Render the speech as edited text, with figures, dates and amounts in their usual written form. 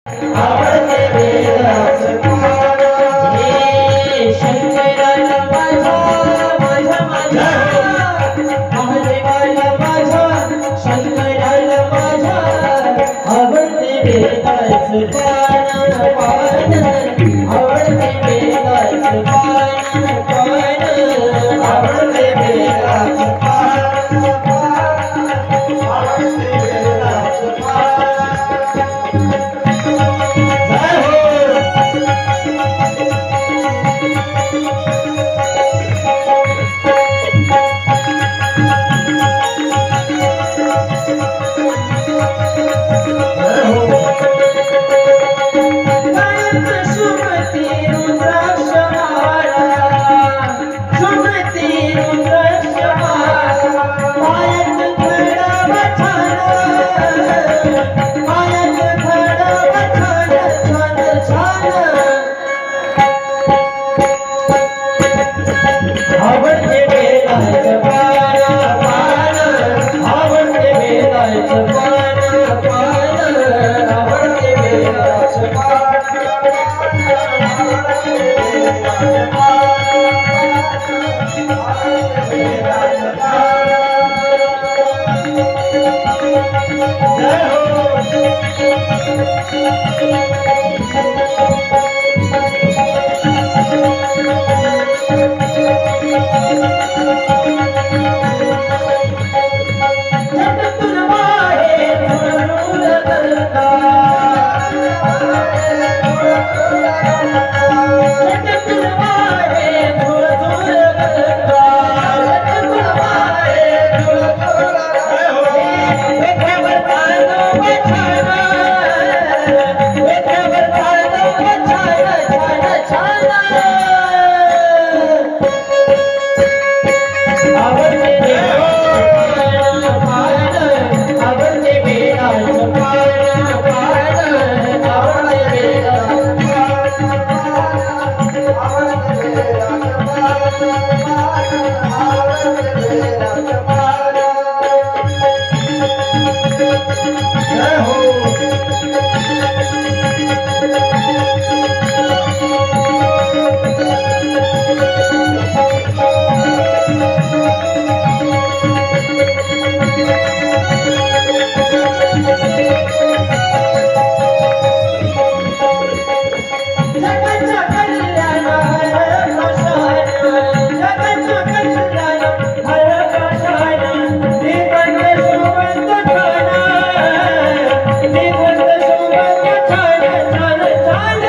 आवडते वेदाचं पान हे शंकराला माझ्या माझ्या माझ्या महादेवाला माझ्या शंकराला माझ्या आवडते वेदाचं पान पान आवडते वेदाचं पान पान आवडते वेदाचं पान पान आवडते वेदाचं पान आवडते वेदाचं पान पान आवडते वेदाचं पान पान आवडते वेदाचं पान आवडते वेदाचं पान जय छान